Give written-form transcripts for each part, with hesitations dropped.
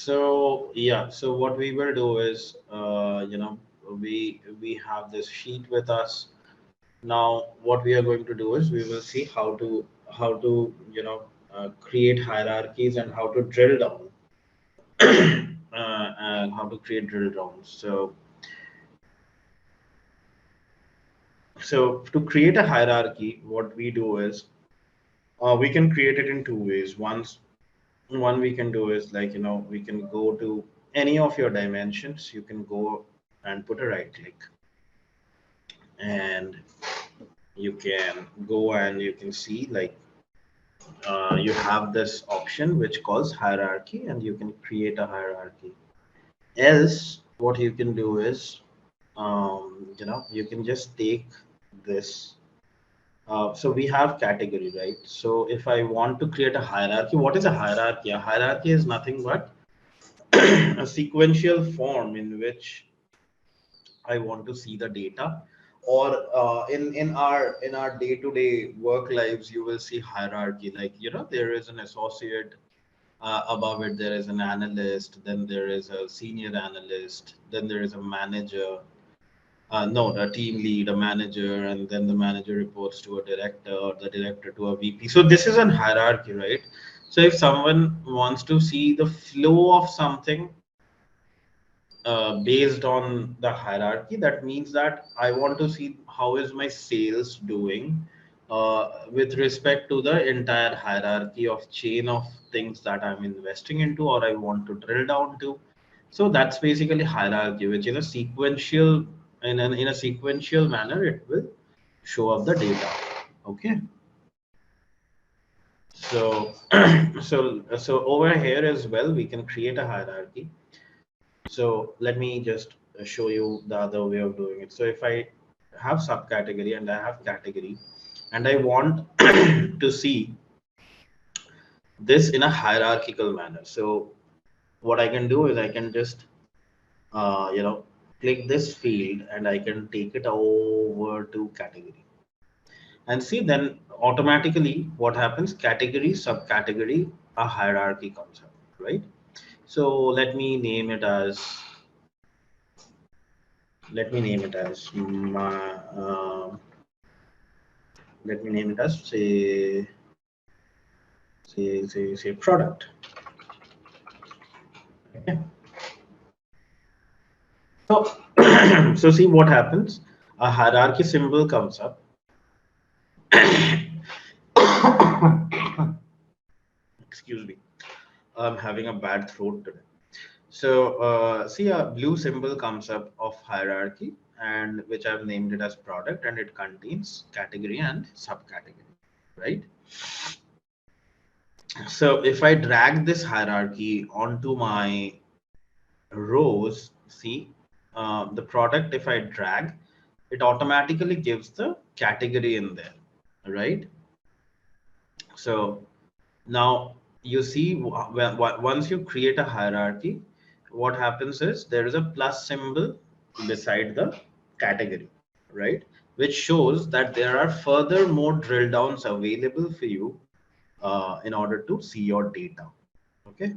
So yeah, so what we will do is, we have this sheet with us. Now, what we are going to do is we will see how to create hierarchies and how to drill down and how to create drill downs. So to create a hierarchy, what we do is we can create it in two ways. One we can do is like we can go to any of your dimensions. You can go and put a right click, and you can go and you can see like you have this option which calls hierarchy, and you can create a hierarchy. Else, what you can do is you can just take this. So we have category, right? So if I want to create a hierarchy, what is a hierarchy? A hierarchy is nothing but a sequential form in which I want to see the data. Or in our day-to-day work lives, you will see hierarchy. Like there is an associate, above it there is an analyst, then there is a senior analyst, then there is a manager, no, a team lead, a manager, and then the manager reports to a director, or the director to a VP. So this is an hierarchy, right? So if someone wants to see the flow of something based on the hierarchy, that means that I want to see how is my sales doing with respect to the entire hierarchy of chain of things that I'm investing into or I want to drill down to. So that's basically hierarchy, which in a sequential in a sequential manner it will show up the data. Okay. So so over here as well we can create a hierarchy. So let me just show you the other way of doing it. So if I have subcategory and I have category, and I want to see this in a hierarchical manner. So what I can do is I can just uh, you know click this field and I can take it over to category, and see then automatically what happens, category, subcategory, a hierarchy comes up, right? So let me name it as my let me name it as say product. Okay. So so see what happens, a hierarchy symbol comes up. Excuse me, I'm having a bad throat today. So see, a blue symbol comes up of hierarchy, and which I've named it as product, and it contains category and subcategory, right? So if I drag this hierarchy onto my rows, see the product, if I drag, it automatically gives the category in there, right? So now you see once you create a hierarchy, what happens is there is a plus symbol beside the category, right? Which shows that there are further more drill downs available for you in order to see your data. Okay.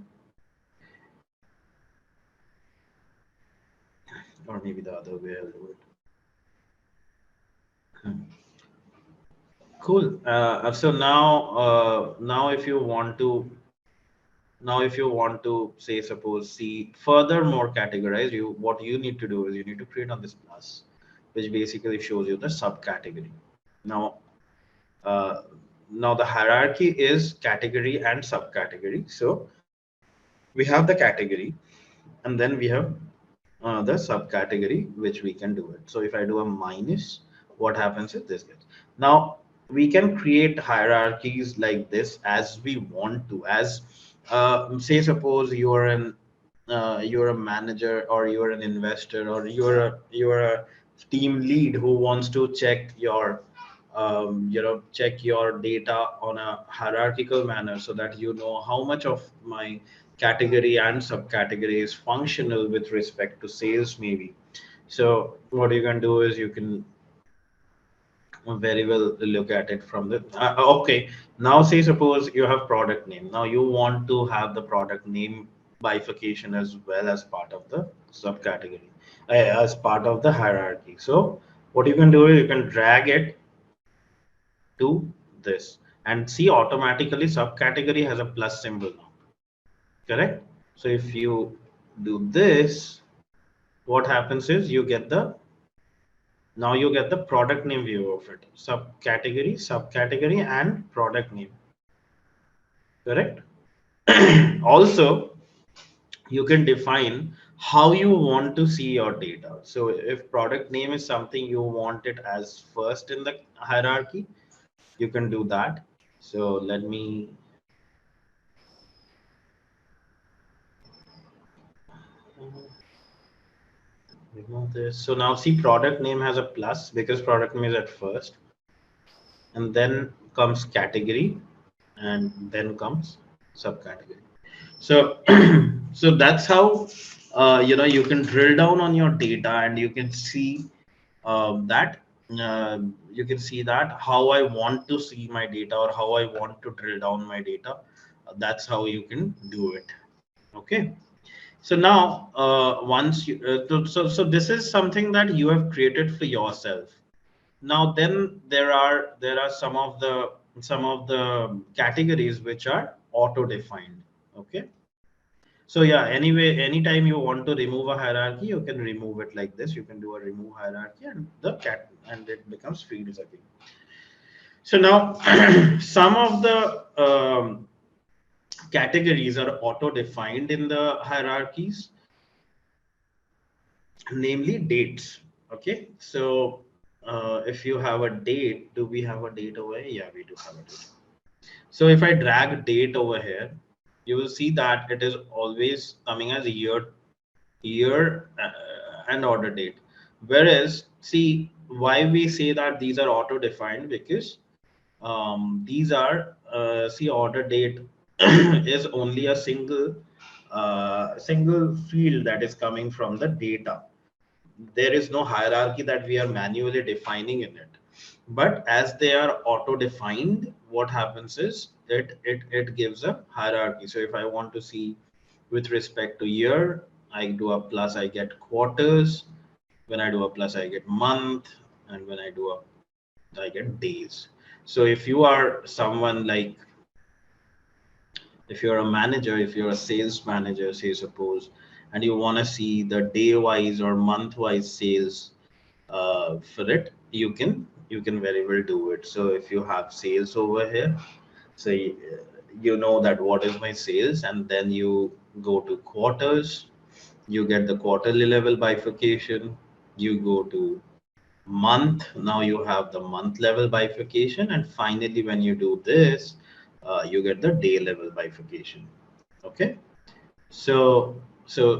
Or maybe the other way I'll do it. Cool. So now if you want to say, suppose, see further more categorize, you what you need to do is you need to create on this plus, which basically shows you the subcategory. Now uh, now the hierarchy is category and subcategory. So we have the category, and then we have the subcategory which we can do it. So if I do a minus, what happens is this gets. Now we can create hierarchies like this as we want to. As say, suppose you're a manager, or you're an investor, or you're a team lead who wants to check your data on a hierarchical manner, so that you know how much of my category and subcategory is functional with respect to sales, maybe. So what you can do is you can very well look at it from the okay. Now say, suppose you have product name. Now you want to have the product name bifurcation as well as part of the subcategory, as part of the hierarchy. So what you can do is you can drag it to this and see automatically subcategory has a plus symbol now, correct? So if you do this, what happens is you get the, now you get the product name view of it, subcategory and product name, correct? Also, you can define how you want to see your data. So if product name is something you want it as first in the hierarchy, you can do that. So let me remove this. So now see, product name has a plus because product name is at first, and then comes category, and then comes subcategory. So so that's how you can drill down on your data, and you can see that you can see that how I want to see my data or how I want to drill down my data. That's how you can do it. Okay. So now, once you so this is something that you have created for yourself. Now then there are some of the categories which are auto defined. Okay. So yeah, anyway, anytime you want to remove a hierarchy, you can remove it like this. You can do a remove hierarchy and the cat and it becomes fields again. So now some of the categories are auto defined in the hierarchies, namely dates. Okay, so if you have a date, do we have a date over here? Yeah, we do have a date. So if I drag date over here, you will see that it is always coming as year and order date. Whereas, see, why we say that these are auto defined, because these are see, order date is only a single field that is coming from the data. There is no hierarchy that we are manually defining in it, but as they are auto defined, what happens is it gives a hierarchy. So if I want to see with respect to year, I do a plus, I get quarters. When I do a plus, I get month, and when I do a, I get days. So if you are someone like, if you're a manager, if you're a sales manager, say suppose, and you want to see the day wise or month wise sales for it, you can very well do it. So if you have sales over here, so you know that what is my sales, and then you go to quarters, you get the quarterly level bifurcation, you go to month, now you have the month level bifurcation, and finally when you do this, you get the day level bifurcation. Okay. So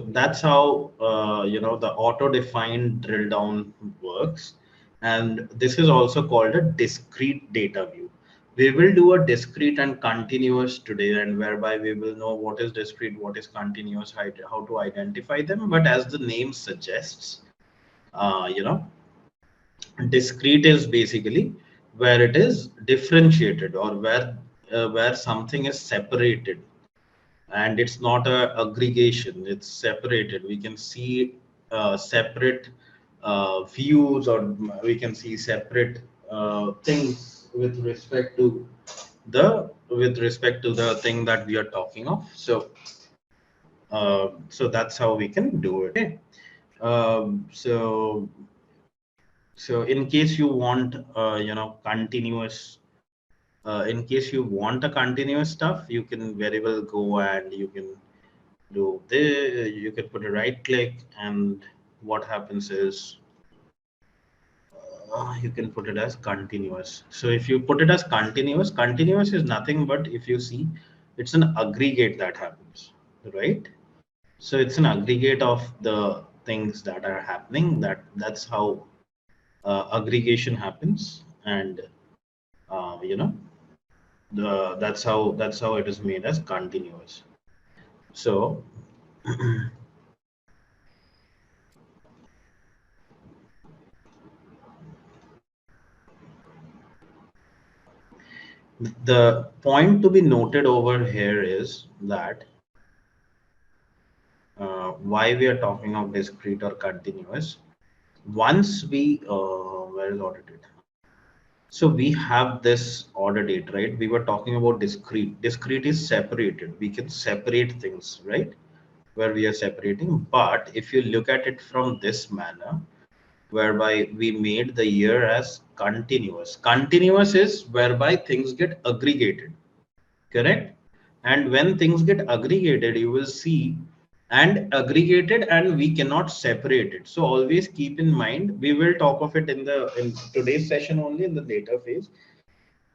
that's how the auto-defined drill down works, and this is also called a discrete data view. We will do a discrete and continuous today, and whereby we will know what is discrete, what is continuous, how to identify them. But as the name suggests, uh, you know, discrete is basically where it is differentiated, or where something is separated, and it's not a aggregation, it's separated. We can see separate views, or we can see separate things with respect to the thing that we are talking of. So that's how we can do it. Okay. So in case you want continuous, in case you want a continuous stuff, you can very well go and you can do this. You can put a right click, and what happens is you can put it as continuous. So if you put it as continuous is nothing but, if you see, it's an aggregate that happens, right? So it's an aggregate of the things that are happening. That's how aggregation happens, and you know that's how it is made as continuous. So the point to be noted over here is that why we are talking of discrete or continuous. Once we where is order date? So we have this order date, right? We were talking about discrete. Discrete is separated. We can separate things, right? Where we are separating. But if you look at it from this manner, whereby we made the year as continuous. Continuous is whereby things get aggregated, correct? And when things get aggregated, you will see and aggregated, and we cannot separate it. So always keep in mind, we will talk of it in today's session only in the later phase.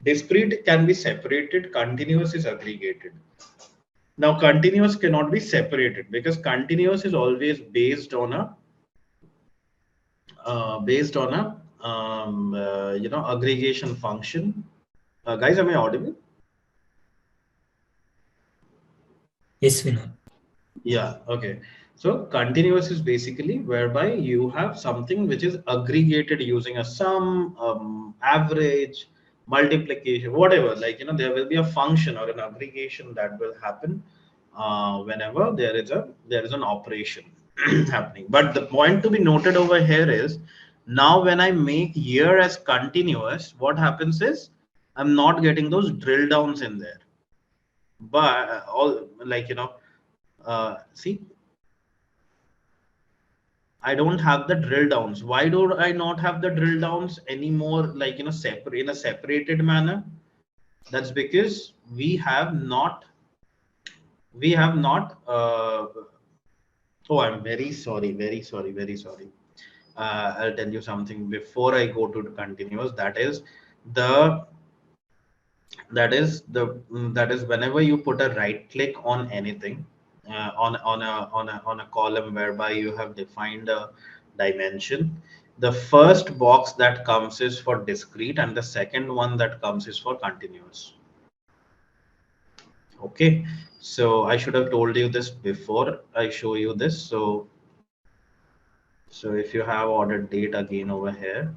Discrete can be separated, continuous is aggregated. Now continuous cannot be separated because continuous is always based on a aggregation function. Guys, am I audible? Yes, Vinod. Yeah, okay. So continuous is basically whereby you have something which is aggregated using a sum, average, multiplication, whatever. Like, there will be a function or an aggregation that will happen whenever there is an operation happening. But the point to be noted over here is, now when I make year as continuous, what happens is I'm not getting those drill downs in there. But all like see, I don't have the drill downs. Why do I not have the drill downs anymore? Like, separate in a separated manner. That's because we have not. Oh, I'm very sorry, very sorry, very sorry. I'll tell you something before I go to continuous. The that is whenever you put a right click on anything on a column whereby you have defined a dimension, the first box that comes is for discrete and the second one that comes is for continuous. Okay, so I should have told you this before I show you this. So if you have ordered date again over here,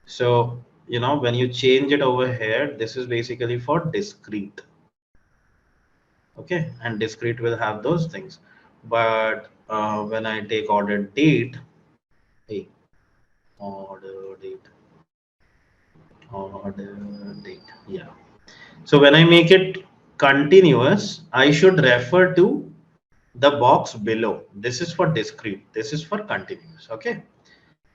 so when you change it over here, this is basically for discrete. Okay, and discrete will have those things. But when I take order date, hey, order date, order date, yeah. So when I make it continuous, I should refer to the box below. This is for discrete, this is for continuous. Okay,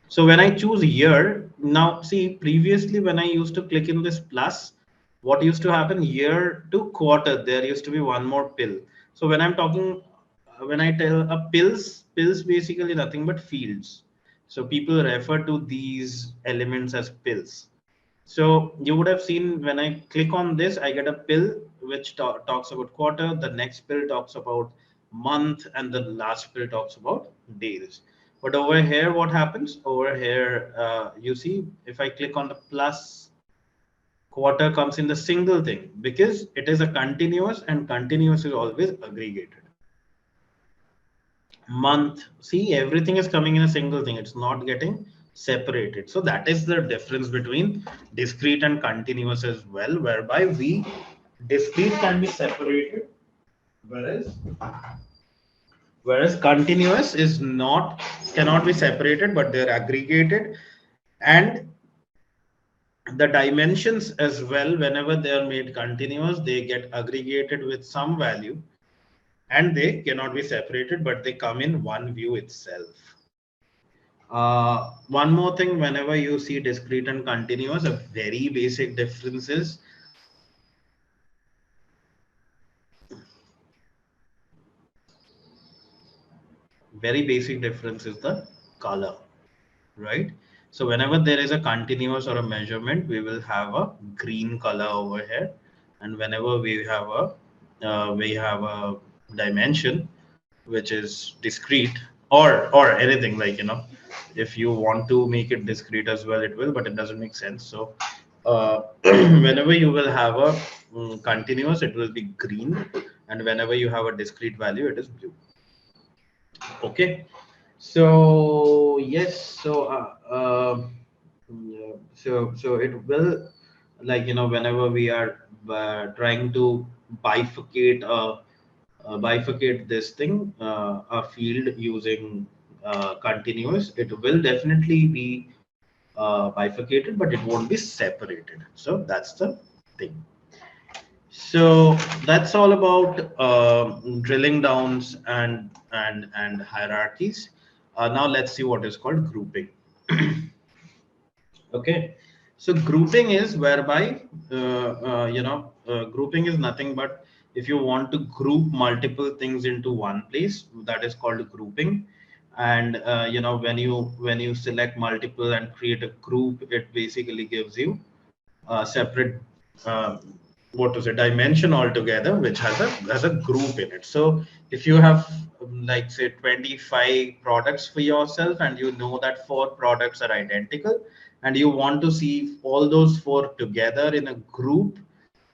so when I choose year, now see, previously when I used to click in this plus, what used to happen, year to quarter, there used to be one more pill. So when I'm talking, when I tell a pills basically nothing but fields. So people refer to these elements as pills. So you would have seen when I click on this, I get a pill which talks about quarter, the next pill talks about month, and the last pill talks about days. But over here, what happens? Over here, you see, if I click on the plus, quarter comes in the single thing because it is a continuous and continuous is always aggregated. Month, see, everything is coming in a single thing, it's not getting separated. So that is the difference between discrete and continuous as well, whereby we discrete can be separated, whereas continuous is not, cannot be separated, but they're aggregated. And the dimensions as well, whenever they are made continuous, they get aggregated with some value, and they cannot be separated, but they come in one view itself. One more thing, whenever you see discrete and continuous, a very basic difference is the color, right? So whenever there is a continuous or a measurement, we will have a green color over here, and whenever we have a dimension which is discrete, or anything, like, if you want to make it discrete as well, it will, but it doesn't make sense. So whenever you will have a continuous, it will be green, and whenever you have a discrete value, it is blue. Okay, so yes, so it will, like, whenever we are trying to bifurcate bifurcate this thing, a field using continuous, it will definitely be bifurcated, but it won't be separated. So that's the thing. So that's all about drilling downs and hierarchies. Now let's see what is called grouping. Okay, so grouping is whereby grouping is nothing but if you want to group multiple things into one place, that is called grouping. And when you select multiple and create a group, it basically gives you separate uh, what is a dimension altogether which has a group in it. So if you have like say 25 products for yourself and you know that four products are identical and you want to see all those four together in a group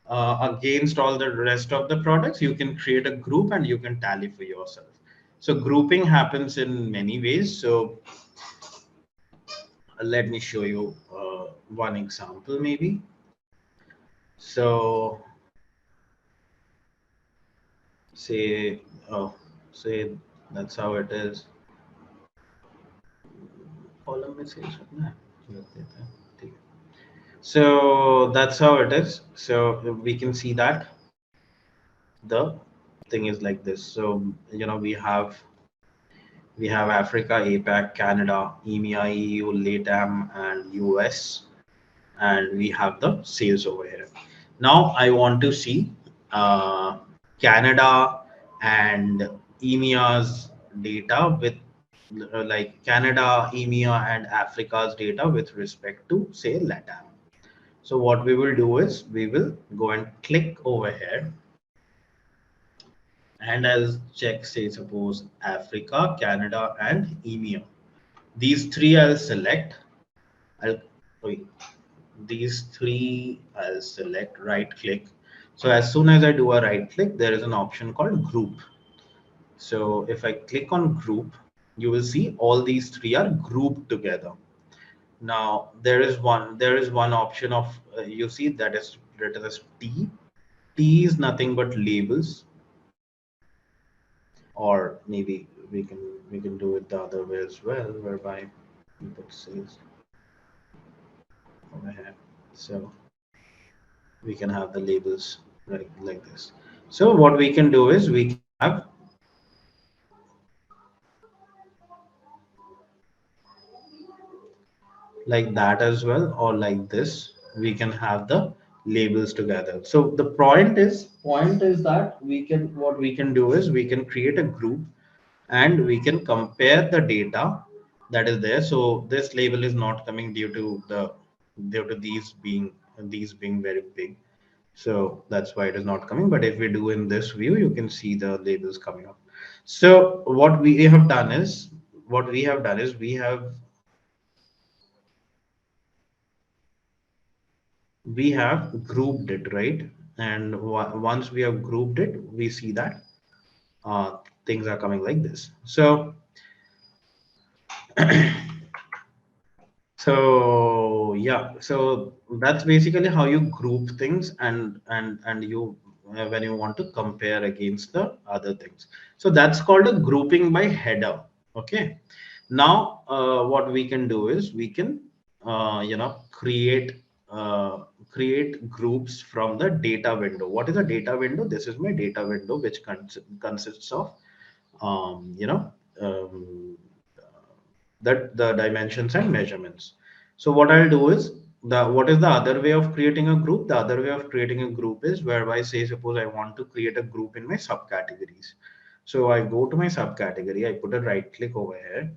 against all the rest of the products, you can create a group and you can tally for yourself. So grouping happens in many ways. So let me show you one example maybe. So say oh say that's how it is. Column में से इसमें रख देते हैं, ठीक है. So that's how it is. So we can see that the thing is like this. So we have Africa, APAC, Canada, EMEA, EU, LATAM, and US, and we have the sales over here. Now I want to see Canada and EMEA's data with like Canada, EMEA, and Africa's data with respect to say LATAM. So what we will do is we will go and click over here, and I'll check say suppose Africa, Canada, and EMEA. These three I'll select. I'll wait, these three I'll select, right click. So as soon as I do a right click, there is an option called group. So if I click on group, you will see all these three are grouped together. Now there is one option of you see that is written as T. T is nothing but labels, or maybe we can do it the other way as well, whereby we put sales over here. So we can have the labels like this. So what we can do is we can have like that as well, or like this. We can have the labels together. So the point is that we can what we can do is we can create a group and we can compare the data that is there. So this label is not coming due to these being very big. So that's why it is not coming. But if we do in this view, you can see the labels coming up. So what we have done is we have grouped it, right? And once we have grouped it, we see that things are coming like this. So yeah, so that's basically how you group things, and you when you want to compare against the other things. So that's called a grouping by header. Okay. Now what we can do is we can create groups from the data window. What is a data window? This is my data window, which consists of um, you know um, that the dimensions and measurements. So what I'll do is what is the other way of creating a group? The other way of creating a group is whereby say suppose I want to create a group in my subcategories. So I go to my subcategory, I put a right click over here.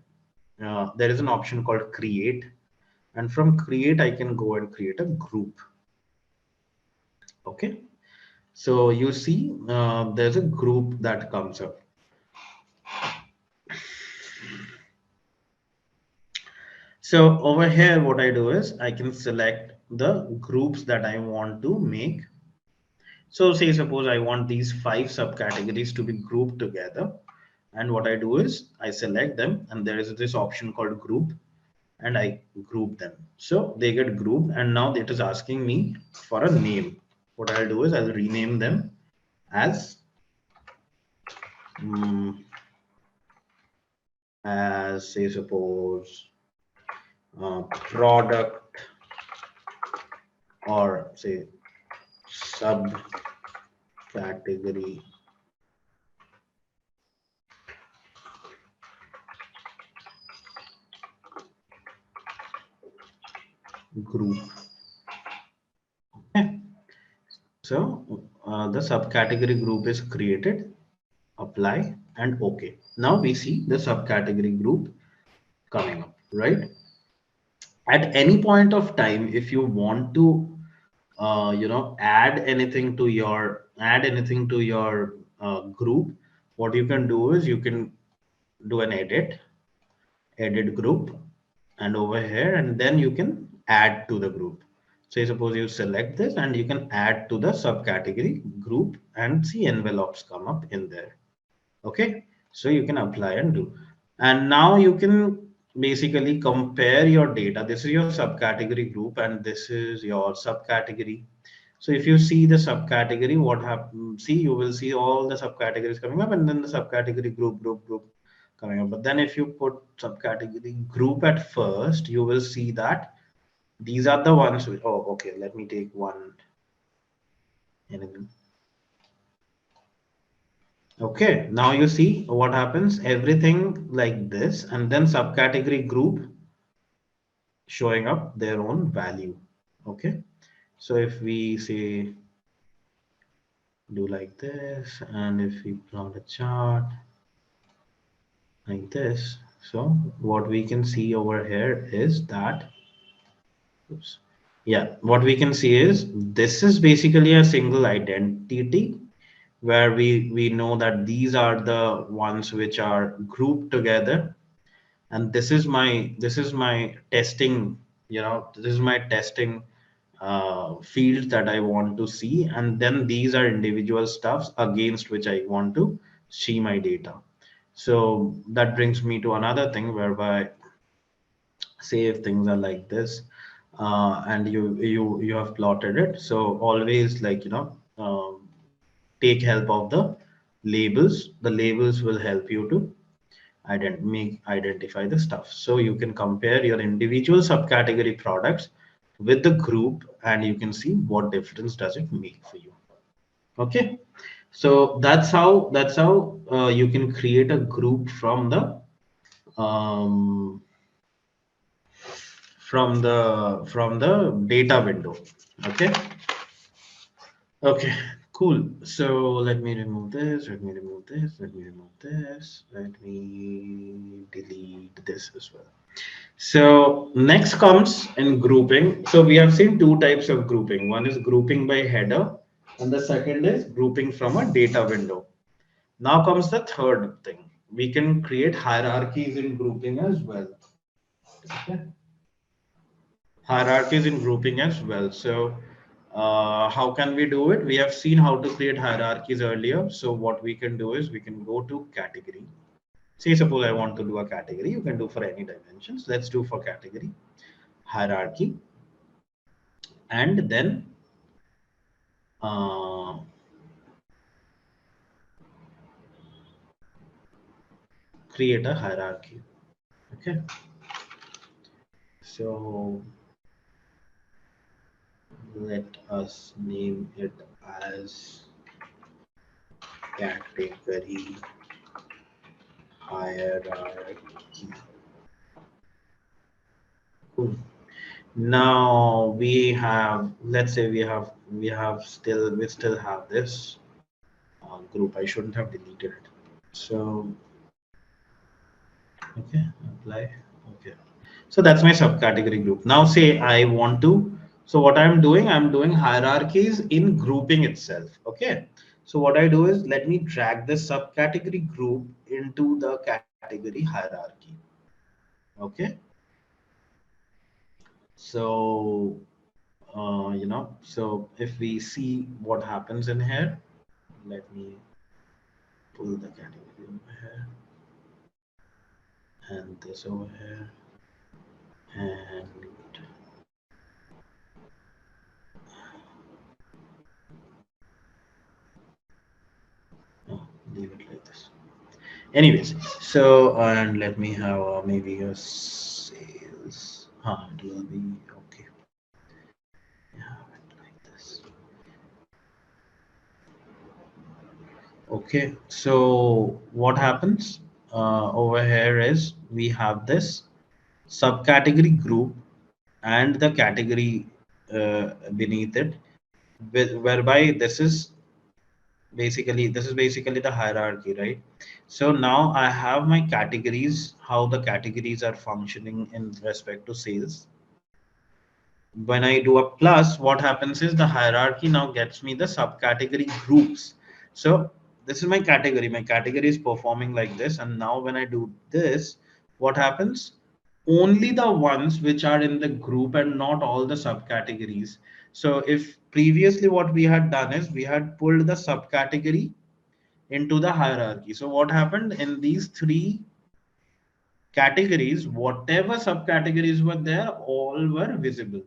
There is an option called create, and from create I can go and create a group. Okay. So you see there's a group that comes up. So over here, what I do is I can select the groups that I want to make. So say suppose I want these 5 subcategories to be grouped together. And what I do is I select them and there is this option called group and I group them. So they get grouped and now it is asking me for a name. What I'll do is I'll rename them as mm, as say suppose product or say subcategory group. Okay. So the subcategory group is created, apply, and OK. Now we see the subcategory group coming up, right? At any point of time, if you want to, add anything to your group, what you can do is you can do an edit group, and over here, and then you can add to the group. Say suppose you select this and you can add to the subcategory group and see envelopes come up in there. Okay, so you can apply and do, and now you can basically compare your data. This is your subcategory group and this is your subcategory. So if you see the subcategory, what happens, see, you will see all the subcategories coming up and then the subcategory group coming up. But then if you put subcategory group at first, you will see that these are the ones which, oh, okay, let me take one enemy. Okay, now you see what happens, everything like this, and then subcategory group showing up their own value. Okay, so if we say do like this, and if we plot a chart like this, so what we can see over here is that, oops, yeah, what we can see is this is basically a single identity where we know that these are the ones which are grouped together, and this is my testing, this is my testing field that I want to see, and then these are individual stuffs against which I want to see my data. So that brings me to another thing whereby, say if things are like this, and you have plotted it, so always, like, take help of the labels. The labels will help you to identify the stuff, so you can compare your individual subcategory products with the group and you can see what difference does it make for you. Okay, so that's how you can create a group um, from the data window. Okay. Okay, cool. So let me remove this, let me remove this, let me remove this, let me delete this as well. So next comes in grouping. So we have seen two types of grouping. One is grouping by header, and the second is grouping from a data window. Now comes the third thing. We can create hierarchies in grouping as well. Okay. Hierarchies in grouping as well. So how can we do it? We have seen how to create hierarchies earlier. So what we can do is we can go to category. Say suppose I want to do a category. You can do for any dimensions. Let's do for category hierarchy, and then uh, create a hierarchy. Okay. So let us name it as category hierarchy. Cool. Now we have, let's say we still have this group. I shouldn't have deleted it. So okay, apply. Okay. So that's my subcategory group. Now say I want to. So what I'm doing hierarchies in grouping itself. Okay. So what I do is let me drag this subcategory group into the category hierarchy. Okay. So so if we see what happens in here, let me pull the category over here and this over here, and oh, leave it like this. Anyways, so and let me have maybe a sales. It will be okay. Yeah, like this. Okay, so what happens over here is we have this subcategory group and the category beneath it, whereby this is basically the hierarchy, right? So now I have my categories, how the categories are functioning in respect to sales. When I do a plus, what happens is the hierarchy now gets me the subcategory groups. So this is my category. My category is performing like this. And now when I do this, what happens? Only the ones which are in the group and not all the subcategories. So if previously what we had done is we had pulled the subcategory into the hierarchy. So what happened in these three categories, whatever subcategories were there, all were visible,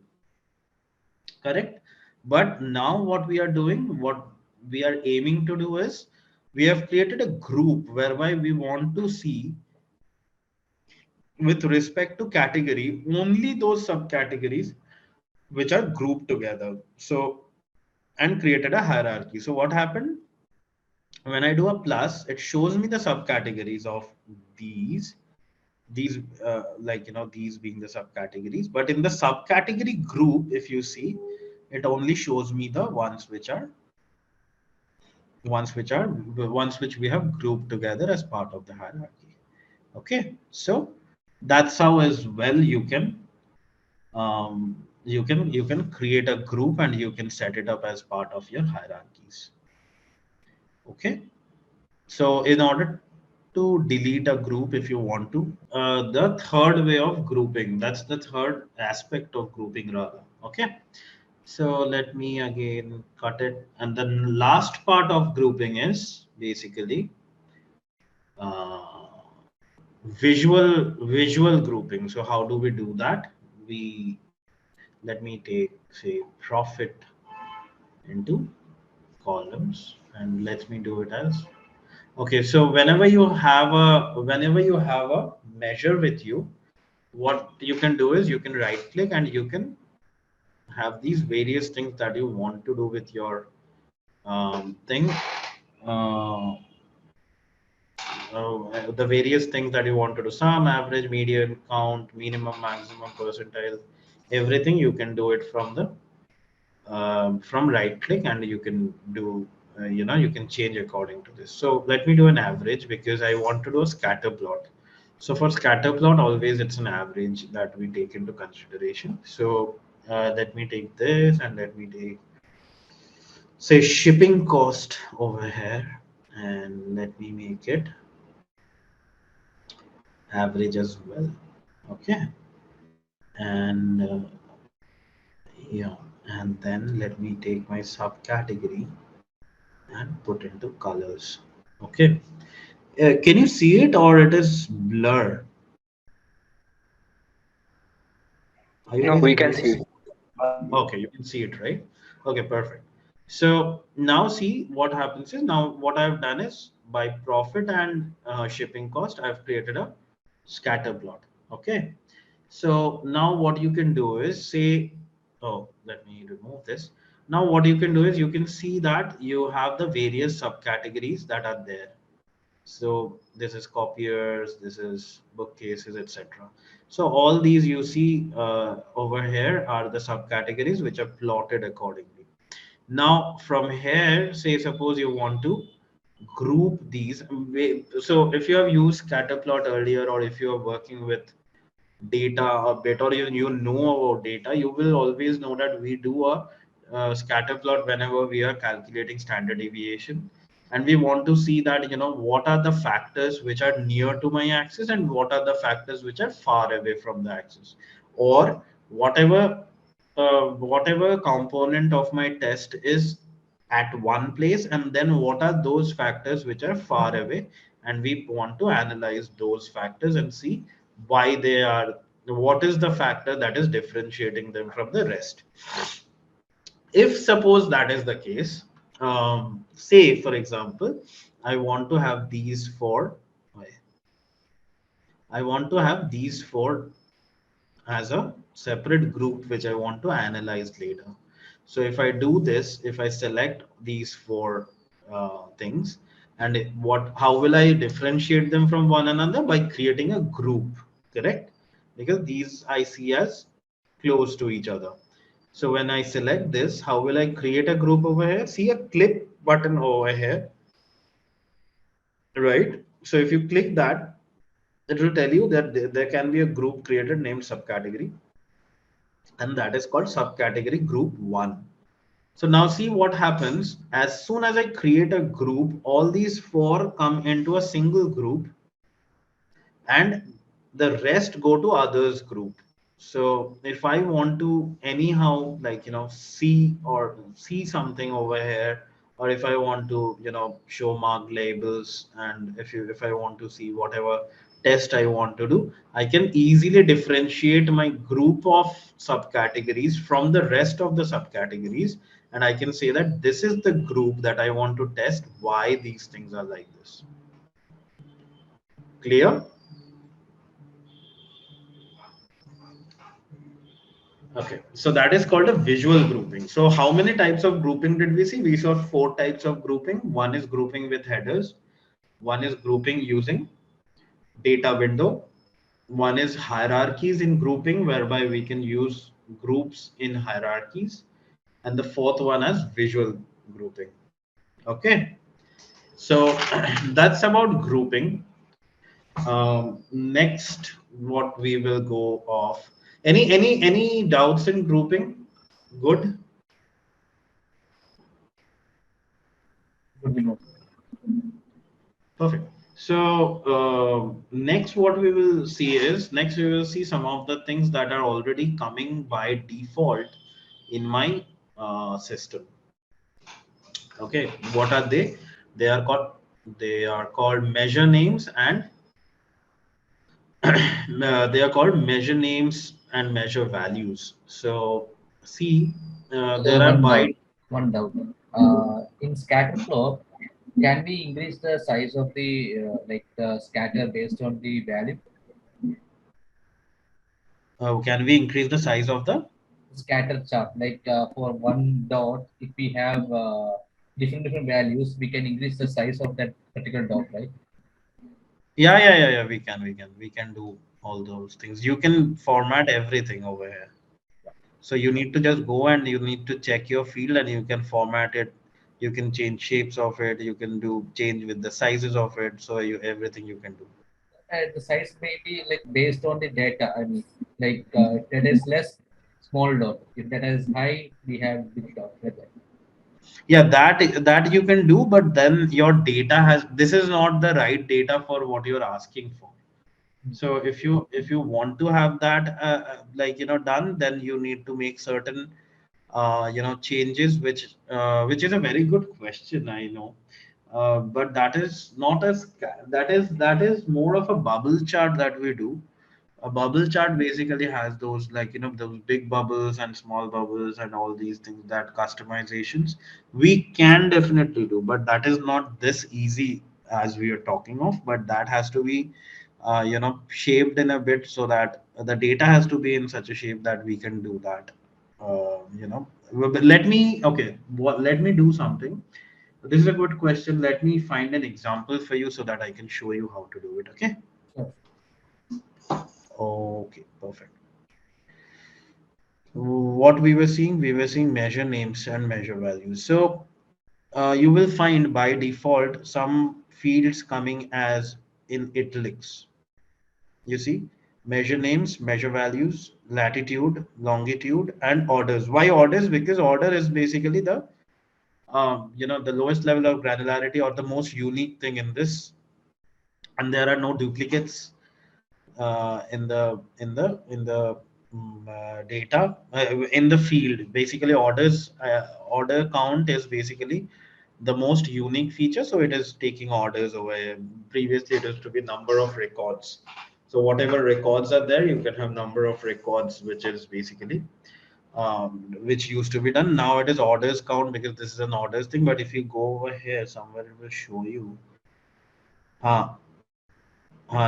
correct? But now what we are doing, what we are aiming to do is we have created a group whereby we want to see with respect to category only those subcategories which are grouped together. So and created a hierarchy. So what happened when I do a plus, it shows me the subcategories of these these like these being the subcategories, but in the subcategory group, if you see, it only shows me the ones which we have grouped together as part of the hierarchy. Okay, so that's how as well you can create a group and you can set it up as part of your hierarchies. Okay, so in order to delete a group, if you want to, the third way of grouping, that's the third aspect of grouping rather. Okay, so let me again cut it. And the last part of grouping is basically uh, visual grouping. So how do we do that? We Let me take, say, profit into columns, and let me do it as okay. So whenever you have a measure with you, what you can do is you can right click and you can have these various things that you want to do with your thing. Uh, the various things that you want to do, sum, average, median, count, minimum, maximum, percentile, everything you can do it from right click, and you can do you can change according to this. So let me do an average because I want to do a scatter plot. So for scatter plot, always it's an average that we take into consideration. So let me take this and let me take, say, shipping cost over here, and let me make it average as well. Okay, and yeah, and then let me take my subcategory and put into colors. Okay, can you see it or it is blur? Are you No, guys we able can to see see? it. Okay, you can see it, right? Okay, perfect. So now see what happens is, now what I've done is by profit and shipping cost, I've created a scatter plot. Okay. So now what you can do is say, oh, let me remove this. Now what you can do is you can see that you have the various subcategories that are there. So this is copiers, this is bookcases, etc. So all these you see over here are the subcategories which are plotted accordingly. Now from here, say suppose you want to group these. So if you have used scatterplot earlier, or if you are working with data a bit, or you know about data, you will always know that we do a scatter plot whenever we are calculating standard deviation, and we want to see that what are the factors which are near to my axis and what are the factors which are far away from the axis, or whatever component of my test is at one place, and then what are those factors which are far away, and we want to analyze those factors and see why they are, what is the factor that is differentiating them from the rest. If suppose that is the case, say for example I want to have these for I want to have these four as a separate group which I want to analyze later. So if I do this, if I select these four things, and how will I differentiate them from one another? By creating a group, correct? Because these I see as close to each other. So when I select this, how will I create a group over here? See a click button over here, right? So if you click that, it will tell you that there can be a group created named subcategory, and that is called subcategory group 1. So now see what happens. As soon as I create a group, all these four come into a single group, and the rest go to others group. So if I want to anyhow, like, see something over here, or if I want to, show mark labels, and if I want to see whatever test I want to do, I can easily differentiate my group of subcategories from the rest of the subcategories, and I can say that this is the group that I want to test why these things are like this. Clear? Okay, so that is called a visual grouping. So how many types of grouping did we see? We saw four types of grouping. One is grouping with headers. One is grouping using data window. One is hierarchies in grouping, whereby we can use groups in hierarchies. And the fourth one is visual grouping. Okay, so that's about grouping. Next, what we will go off. Any doubts in grouping? Good. Good enough. Perfect. So next we will see some of the things that are already coming by default in my system. Okay, what are they? They are called they are called measure names, and they are called measure names and measure values. So see, there are One by doubt. One doubt. In scatter plot, can we increase the size of the the scatter based on the value? can we increase the size of the? Scatter chart, for one dot, if we have different values, we can increase the size of that particular dot, right? Yeah. We can do all those things. You can format everything over here. So you need to just go and you need to check your field and you can format it. You can change shapes of it. You can do change with the sizes of it. So everything you can do. The size may be like based on the data. I mean, if that is less, small dot. If that is high, we have big dot. Like that. Yeah, that you can do, but then your data has this is not the right data for what you're asking for. So if you want to have that done, then you need to make certain changes, which is a very good question, I know. But that is not as that is more of a bubble chart that we do. A bubble chart basically has those, those big bubbles and small bubbles and all these things, that customizations we can definitely do, but that is not this easy as we are talking of. But that has to be shaped in a bit, so that the data has to be in such a shape that we can do that. But let me okay let me do something. This is a good question. Let me find an example for you so that I can show you how to do it. Okay. Sure. Okay, perfect. What we were seeing measure names and measure values. So you will find by default some fields coming as in italics. You see, measure names, measure values, latitude, longitude, and orders. Why orders? Because order is basically the lowest level of granularity or the most unique thing in this, and there are no duplicates in the data in the field. Basically, order count is basically the most unique feature, so it is taking orders away. Previously, it used to be number of records. So whatever records are there, you can have number of records, which is basically which used to be done. Now it is orders count, because this is an orders thing. But if you go over here somewhere, it will show you.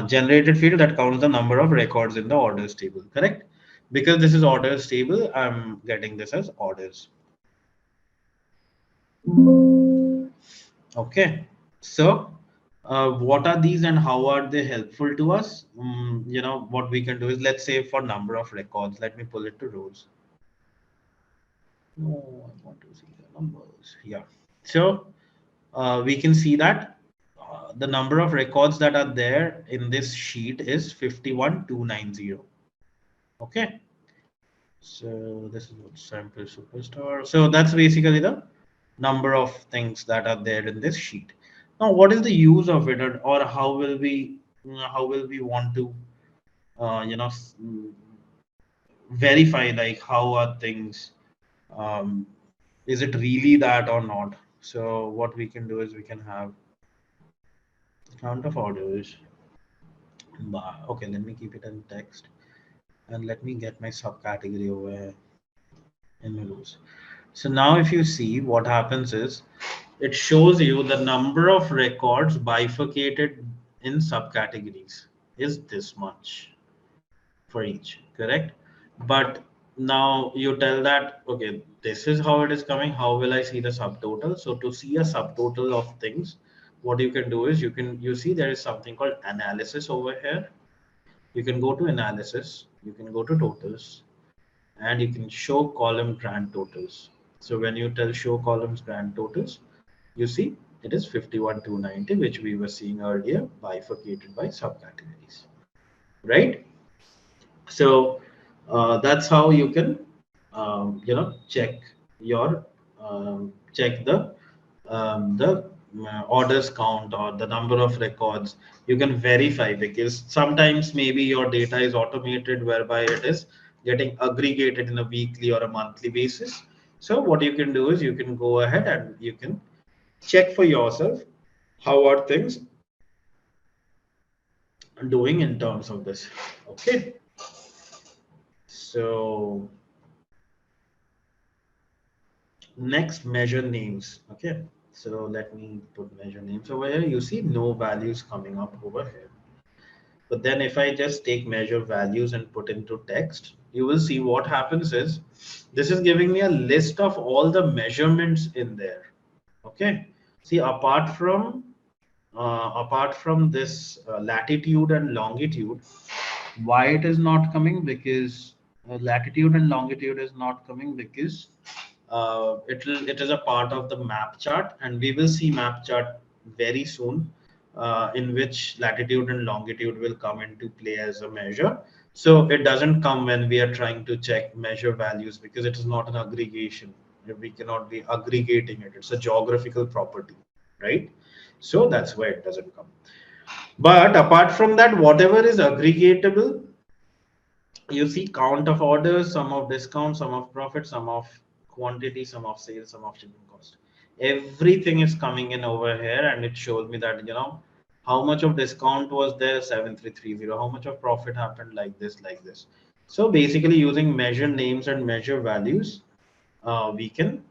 Generated field that counts the number of records in the orders table, correct? Because this is orders table, I'm getting this as orders. Okay, so what are these and how are they helpful to us? What we can do is, let's say for number of records, let me pull it to rows. No, I want to see the numbers. Yeah. So we can see that the number of records that are there in this sheet is 51290. Okay. So this is what sample superstar. So that's basically the number of things that are there in this sheet. Now, what is the use of it, or how will we want to uh, you know s- mm, verify like how are things, um, is it really that or not? So what we can do is we can have count of orders. Okay, let me keep it in text and let me get my subcategory over here in rows. So now if you see what happens is it shows you the number of records bifurcated in subcategories is this much for each, correct? But now you tell that, okay, this is how it is coming. How will I see the subtotal? So to see a subtotal of things, what you can do is you see there is something called analysis over here. You can go to analysis, you can go to totals, and you can show column grand totals. So when you tell show columns grand totals, you see it is 51,290, which we were seeing earlier, bifurcated by subcategories, right? So that's how you can check your check the orders count or the number of records. You can verify because sometimes maybe your data is automated whereby it is getting aggregated in a weekly or a monthly basis. So what you can do is you can go ahead and you can check for yourself how are things doing in terms of this. Okay, so next, measure names. Okay, so let me put measure names over here. You see no values coming up over here. But then if I just take measure values and put into text, you will see what happens is this is giving me a list of all the measurements in there. Okay, see apart from this latitude and longitude, why it is not coming? Because latitude and longitude is not coming because it is a part of the map chart, and we will see map chart very soon, in which latitude and longitude will come into play as a measure. So it doesn't come when we are trying to check measure values because it is not an aggregation. We cannot be aggregating it. It's a geographical property, right? So that's why it doesn't come. But apart from that, whatever is aggregatable, you see count of orders, sum of discount, sum of profit, sum of quantity, sum of sales, sum of shipping cost. Everything is coming in over here, and it shows me that how much of discount was there, 7330, how much of profit happened like this, like this. So basically, using measure names and measure values, we can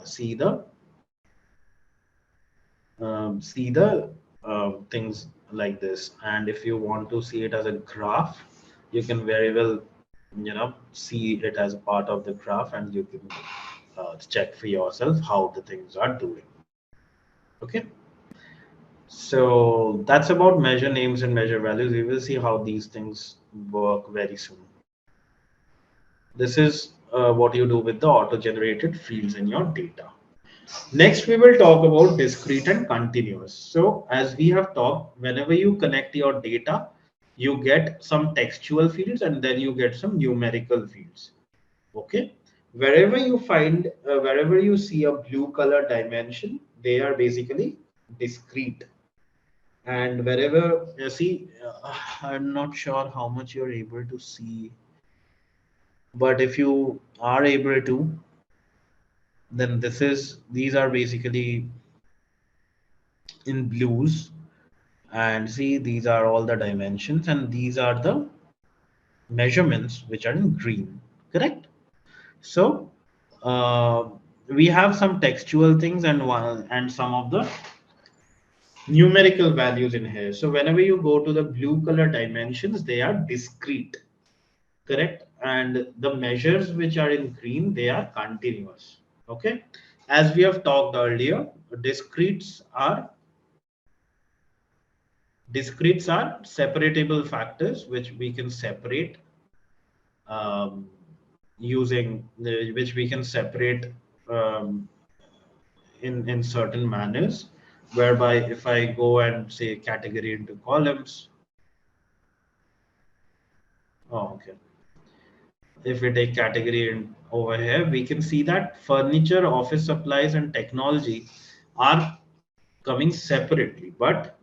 see the things like this. And if you want to see it as a graph, you can very well see it as a part of the graph, and you can check for yourself how the things are doing. Okay, so that's about measure names and measure values. We will see how these things work very soon. This is what you do with the auto generated fields in your data. Next, we will talk about discrete and continuous. So, as we have talked, whenever you connect your data, you get some textual fields and then you get some numerical fields. Okay. Wherever you see a blue color dimension, they are basically discrete. And wherever you see, I'm not sure how much you're able to see, but if you are able to, then these are basically in blues. And see, these are all the dimensions, and these are the measurements which are in green, correct? So uh, we have some textual things and some of the numerical values in here. So whenever you go to the blue color dimensions, they are discrete, correct? And the measures which are in green, they are continuous. Okay. As we have talked earlier, discretes are discretes are separatable factors which we can separate um, using which we can separate um, in certain manners, whereby if I go and say category into columns, oh, okay. If we take category in over here, we can see that furniture, office supplies, and technology are coming separately, but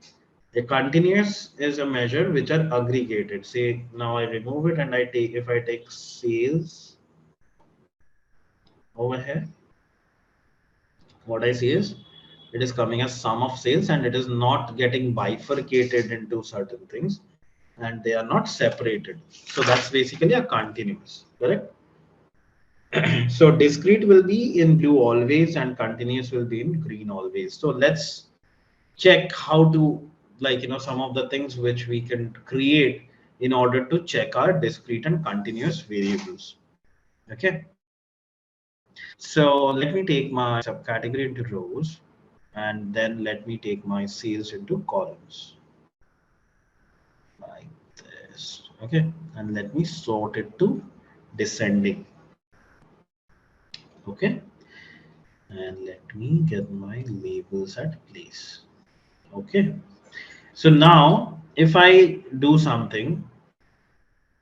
a continuous is a measure which are aggregated. Say now I remove it and I take if I take sales over here, what I see is it is coming as sum of sales and it is not getting bifurcated into certain things and they are not separated. So that's basically a continuous, correct? So discrete will be in blue always and continuous will be in green always. So let's check how to, like, some of the things which we can create in order to check our discrete and continuous variables. Okay. So let me take my subcategory into rows and then let me take my sales into columns like this. Okay. And let me sort it to descending. Okay. And let me get my labels at place. Okay. So now if I do something,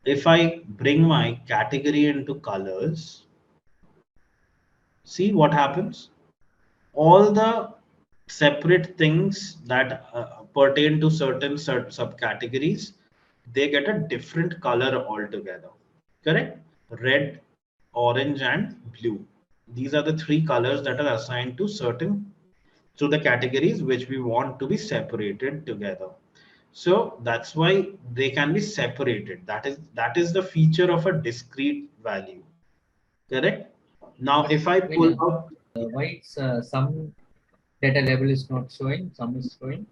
if I bring my category into colors, see what happens. All the separate things that pertain to certain subcategories, they get a different color altogether. Correct? Red, orange, and blue. These are the three colors that are assigned to certain to the categories which we want to be separated together. So that's why they can be separated. That is the feature of a discrete value. Correct? Now, But if I pull Vinay, out why it's some data label is not showing, some is showing?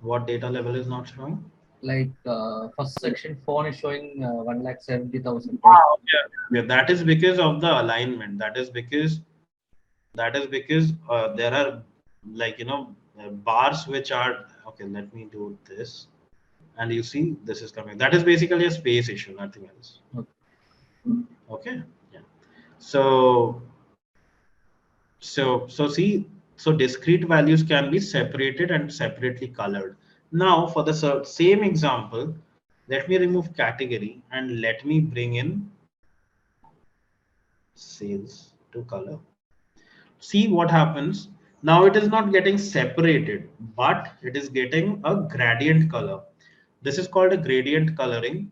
what data level is not showing. Like first section phone is showing 1,70,000, right? Yeah, that is because of the alignment. That is because there are, like, bars which are okay. Let me do this, and you see this is coming. That is basically a space issue, nothing else. Okay. Okay, yeah. So so see, so discrete values can be separated and separately colored. Now for the same example, let me remove category and let me bring in sales to color. See what happens. Now it is not getting separated, but it is getting a gradient color. This is called a gradient coloring,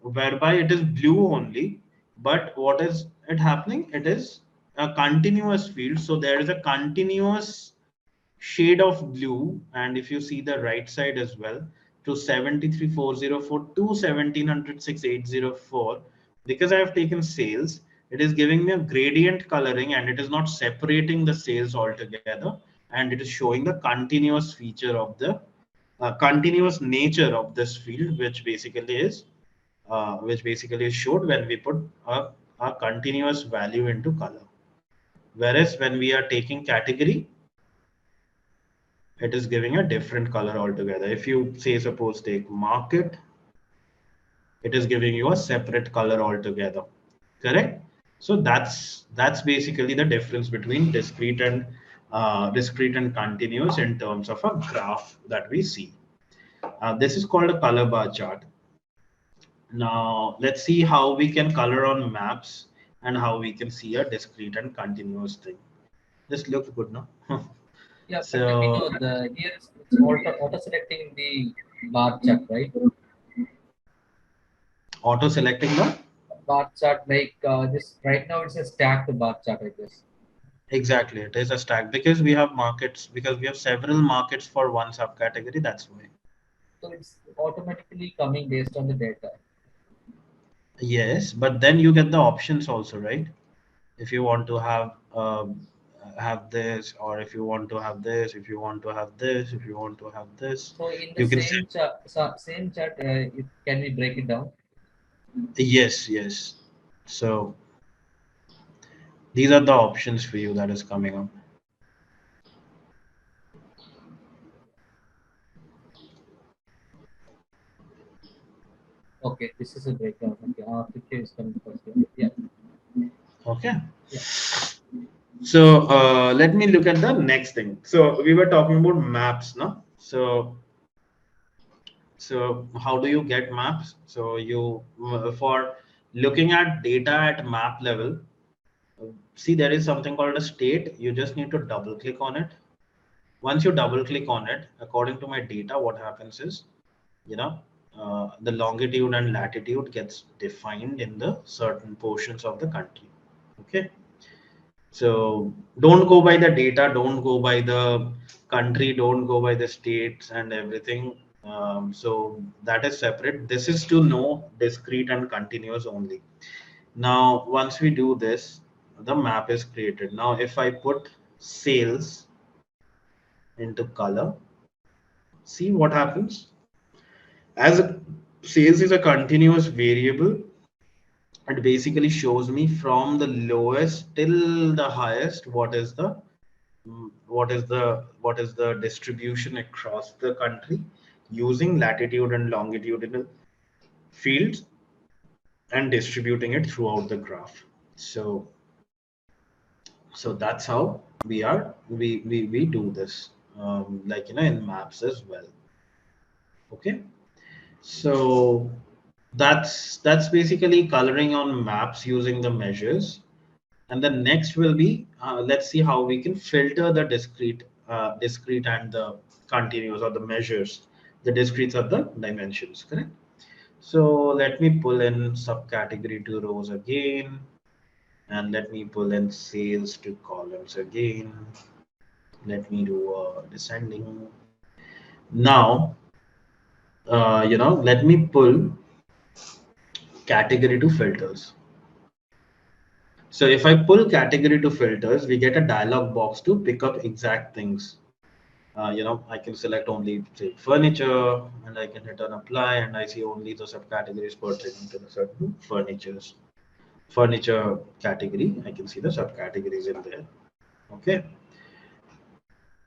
whereby it is blue only. But what is it happening? It is a continuous field. So there is a continuous shade of blue. And if you see the right side as well, to 73404 to 1700 because I have taken sales, it is giving me a gradient coloring and it is not separating the sales altogether, and it is showing the continuous feature of the continuous nature of this field, which basically is showed when we put a continuous value into color. Whereas when we are taking category, it is giving a different color altogether. If you say, suppose take market, it is giving you a separate color altogether. Correct? So that's basically the difference between discrete and continuous in terms of a graph that we see. This is called a color bar chart. Now let's see how we can color on maps and how we can see a discrete and continuous thing. This looks good, no? Yeah, but we So know the here it's auto selecting the bar chart, right? auto selecting the Bar chart like this right now it's a stacked bar chart, I guess. exactly, it is a stack because we have markets, because we have several markets for one subcategory. That's why. So it's automatically coming based on the data. Yes, but then you get the options also, right? If you want to have have this, or if you want to have this, if you want to have this, if you want to have this, So in the you can say same chart, same chart, can we break it down? yes, yes. So these are the options for you that is coming up. Okay, this is a breakdown. Okay, picture is coming first. Yeah, yeah, Okay. yeah. So let me look at the next thing. So we were talking about maps, no? So how do you get maps? So you for looking at data at map level, see there is something called a state. You just need to double click on it. Once you double click on it, according to my data, what happens is, you know, the longitude and latitude gets defined in the certain portions of the country. Okay. So don't go by the data, don't go by the country, don't go by the states and everything. So that is separate. This is to know discrete and continuous only. Now, once we do this, the map is created. Now, if I put sales into color, see what happens. As sales is a continuous variable, it basically shows me from the lowest till the highest what is the distribution across the country using latitude and longitudinal fields and distributing it throughout the graph. So so that's how we do this, like in maps as well. Okay. So that's basically coloring on maps using the measures. And the next will be, let's see how we can filter the discrete and the continuous, or the measures. The discretes are the dimensions, correct? So let me pull in subcategory to rows again, and let me pull in sales to columns again. Let me do descending. Now, let me pull category to filters. So if I pull category to filters, we get a dialog box to pick up exact things. I can select only say furniture, and I can hit on apply, and I see only the subcategories pertaining to the certain furniture category. I can see the subcategories in there. Okay.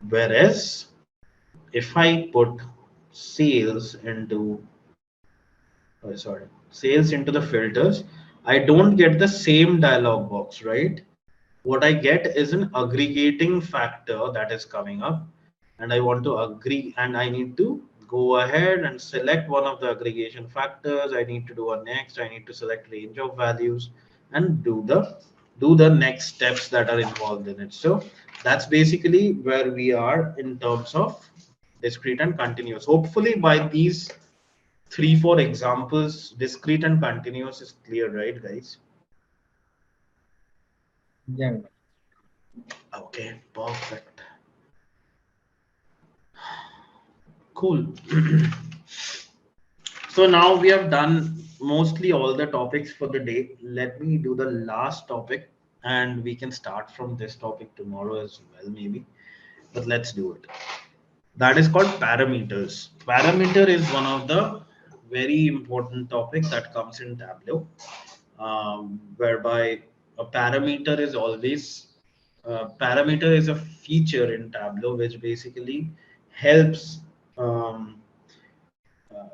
Whereas if I put sales into, oh, sorry, sales into the filters, I don't get the same dialog box, right? What I get is an aggregating factor that is coming up, and I want to agree, and I need to go ahead and select one of the aggregation factors. I need to do a next. I need to select range of values and do the next steps that are involved in it. So that's basically where we are in terms of discrete and continuous. Hopefully by these 3 4 examples, discrete and continuous is clear, right, guys? Yeah, Vinay. Okay, perfect. Cool. So now we have done mostly all the topics for the day. Let me do the last topic, and we can start from this topic tomorrow as well, maybe. But let's do it. That is called parameters. Parameter is one of the very important topic that comes in Tableau, whereby a parameter is a feature in Tableau which basically helps, um, uh,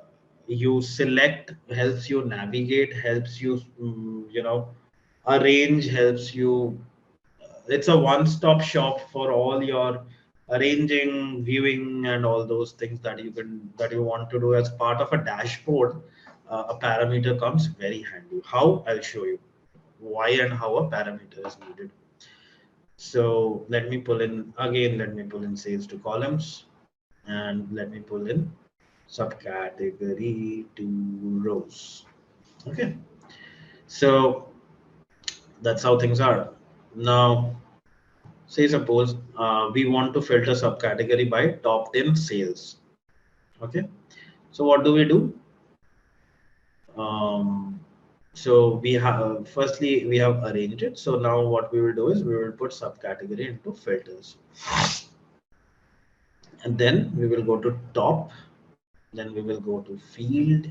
you select, helps you navigate, helps you arrange, helps you, it's a one-stop shop for all your arranging, viewing, and all those things that you want to do as part of a dashboard. A parameter comes very handy. How? I'll show you why and how a parameter is needed. So let me pull in again, let me pull in sales to columns, and let me pull in subcategory to rows. Okay, so that's how things are. Now, say suppose we want to filter subcategory by top 10 sales. Okay, so what do we do? Um, So we have, firstly we have arranged it. So now what we will do is we will put subcategory into filters, and then we will go to top, then we will go to field,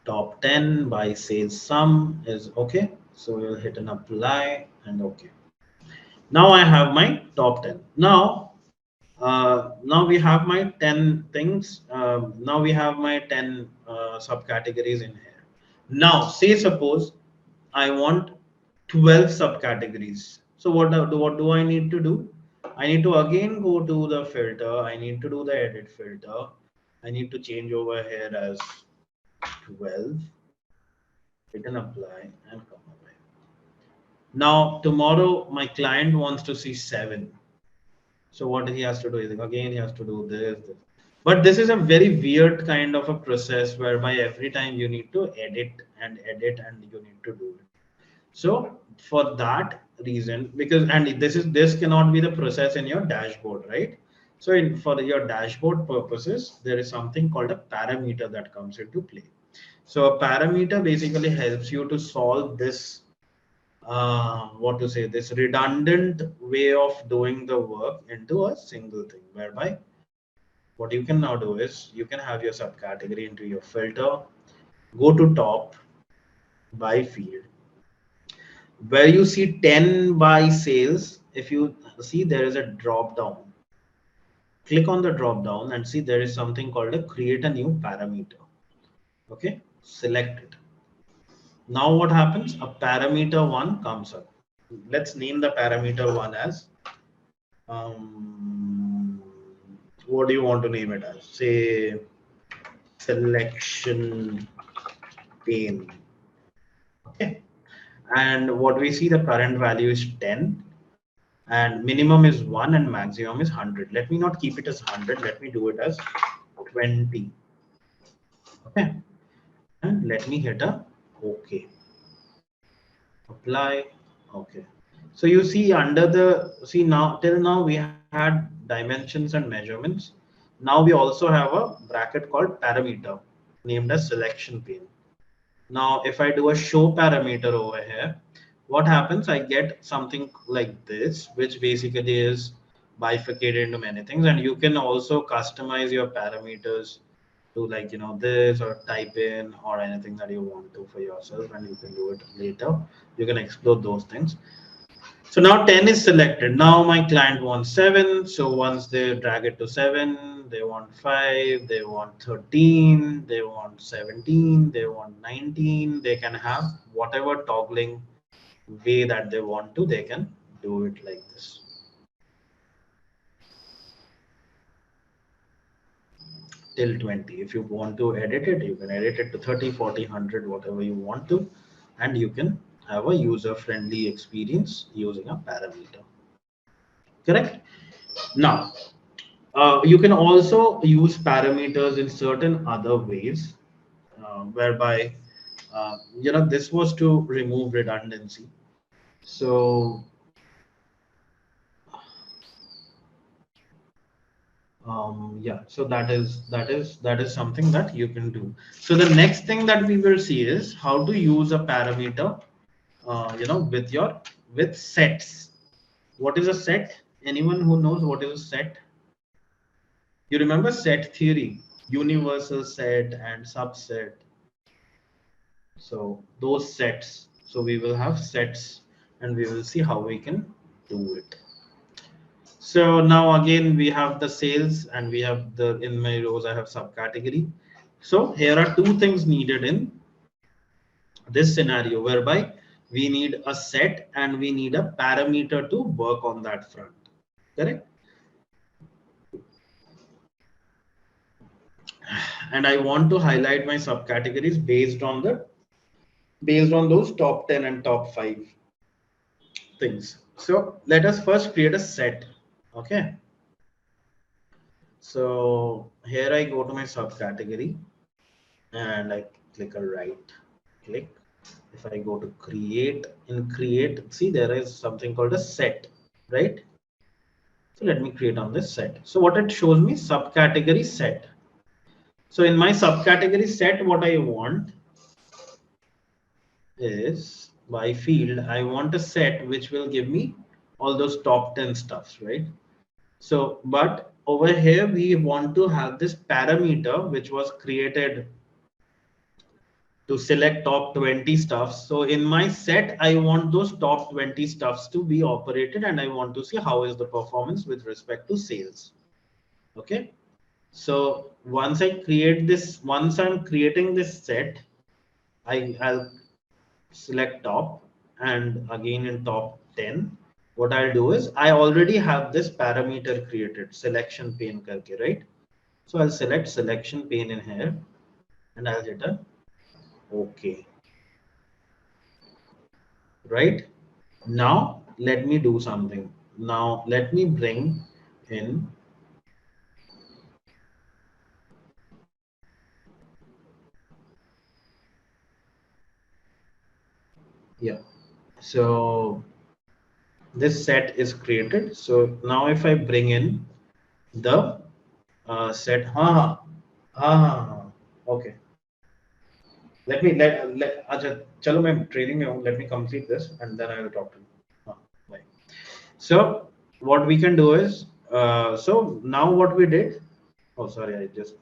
top 10 by sales sum is okay. So we will hit an apply and okay. Now I have my top 10. Now we have my 10 things. Now we have my 10 subcategories in here. Now, say suppose I want 12 subcategories. So what do I need to do? I need to again go to the filter. I need to do the edit filter. I need to change over here as 12, hit and apply and come away. Now tomorrow my client wants to see 7. So what he has to do is again he has to do this. But this is a very weird kind of a process whereby every time you need to edit and you need to do it. So for that reason, because and this cannot be the process in your dashboard, right? So for your dashboard purposes, there is something called a parameter that comes into play. So a parameter basically helps you to solve this what to say, this redundant way of doing the work into a single thing, whereby what you can now do is you can have your subcategory into your filter, go to top by field, where you see 10 by sales. If you see, there is a drop down, click on the drop down and see there is something called a create a new parameter. Okay, select it. Now what happens, a parameter one comes up. Let's name the parameter one as um, what do you want to name it as? Say selection pane. Okay. And what we see, the current value is 10 and minimum is 1 and maximum is 100. Let me not keep it as 100. Let me do it as 20. Okay. And let me hit a OK. Apply. Okay. So you see under the, see now, till now we had dimensions and measurements. Now we also have a bracket called parameter named as selection pane. Now, if I do a show parameter over here, what happens? I get something like this, which basically is bifurcated into many things. And you can also customize your parameters to like, this or type in or anything that you want to for yourself, and you can do it later. You can explore those things. So now 10 is selected. Now my client wants 7. So once they drag it to 7, they want 5, they want 13, they want 17, they want 19. They can have whatever toggling way that they want to, they can do it like this. Till 20. If you want to edit it, you can edit it to 30, 40, 100, whatever you want to. And you can have a user-friendly experience using a parameter. Correct? Now, you can also use parameters in certain other ways, whereby this was to remove redundancy. So yeah, so that is something that you can do. So the next thing that we will see is how to use a parameter, with sets. What is a set? Anyone who knows what is a set? You remember set theory, universal set and subset. So those sets. So we will have sets and we will see how we can do it. So now again we have the sales and we have the, in my rows I have subcategory. So here are two things needed in this scenario, whereby we need a set and we need a parameter to work on that front. Correct? And I want to highlight my subcategories based on those top 10 and top 5 things. So let us first create a set. Okay. So here I go to my subcategory and I click a right click. If I go to create, in create, see there is something called a set, right? So let me create on this set. So what it shows me, subcategory set. So in my subcategory set, what I want is by field, I want a set which will give me all those top 10 stuffs, right? So, but over here we want to have this parameter which was created to select top 20 stuffs. So in my set, I want those top 20 stuffs to be operated and I want to see how is the performance with respect to sales. Okay. So once I'm creating this set, I'll select top, and again in top 10, what I'll do is I already have this parameter created, selection pane karke, right? So I'll select selection pane in here and I'll hit a OK, right? Now let me do something. Now let me bring in, yeah. So this set is created. So now if I bring in the set, okay. Let अच्छा चलो मैं training में हूँ. Let me complete this and then I will talk to you. हाँ, bye. So what we can do is, so now what we did. Oh, sorry, I just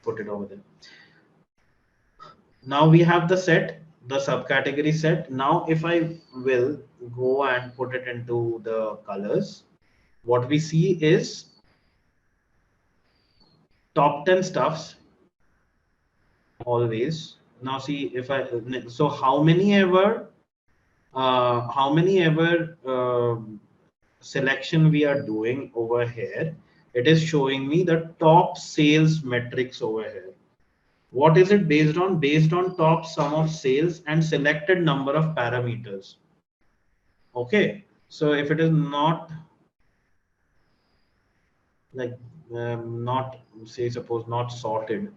put it over there. Now we have the set, the subcategory set. Now if I will go and put it into the colors, what we see is top 10 stuffs always. Now see if I, so how many ever selection we are doing over here, it is showing me the top sales metrics over here. What is it based on? Based on top sum of sales and selected number of parameters. Okay, so if it is not like not, say suppose not sorted,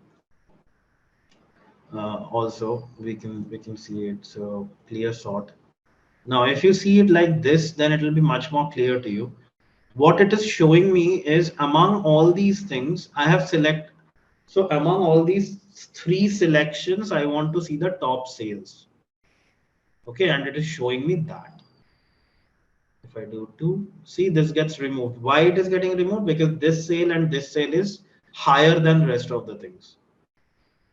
also we can see it. So clear sort. Now if you see it like this, then it will be much more clear to you. What it is showing me is among all these things I have select. So among all these three selections, I want to see the top sales. Okay, and it is showing me that. If I do two, see this gets removed. Why it is getting removed? Because this sale and this sale is higher than rest of the things.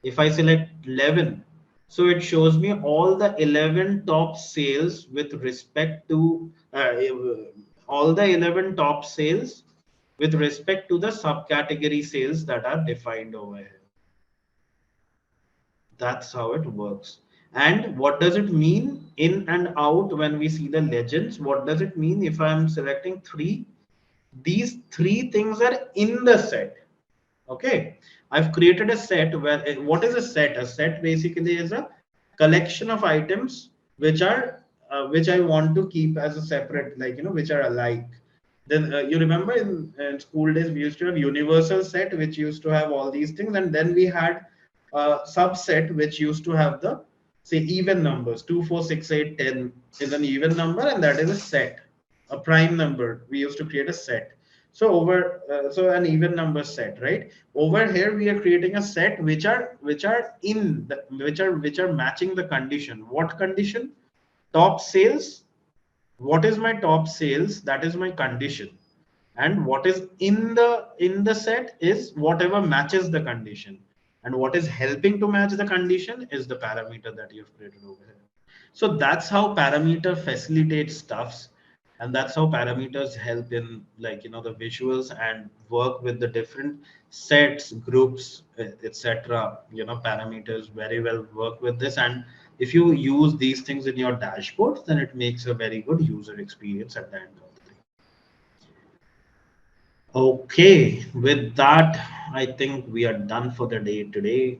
If I select 11, so it shows me all the 11 top sales with respect to all the 11 top sales with respect to the subcategory sales that are defined over here. That's how it works. And what does it mean in and out when we see the legends? What does it mean if I'm selecting three? These three things are in the set. Okay. I've created a set where, what is a set? A set basically is a collection of items which are which I want to keep as a separate, like, which are alike. Then you remember in school days we used to have universal set which used to have all these things, and then we had a subset which used to have the, say, even numbers. 2, 4, 6, 8, 10 is an even number, and that is a set, a prime number. We used to create a set. So so an even number set, right? Over here we are creating a set which are matching the condition. What condition? Top sales. What is my top sales? That is my condition. And what is in the set is whatever matches the condition. And what is helping to match the condition is the parameter that you've created over here. So that's how parameter facilitates stuffs, and that's how parameters help in, like, the visuals and work with the different sets, groups, etc. Parameters very well work with this, and if you use these things in your dashboards, then it makes a very good user experience at the end of the day. Okay, with that, I think we are done for the day today.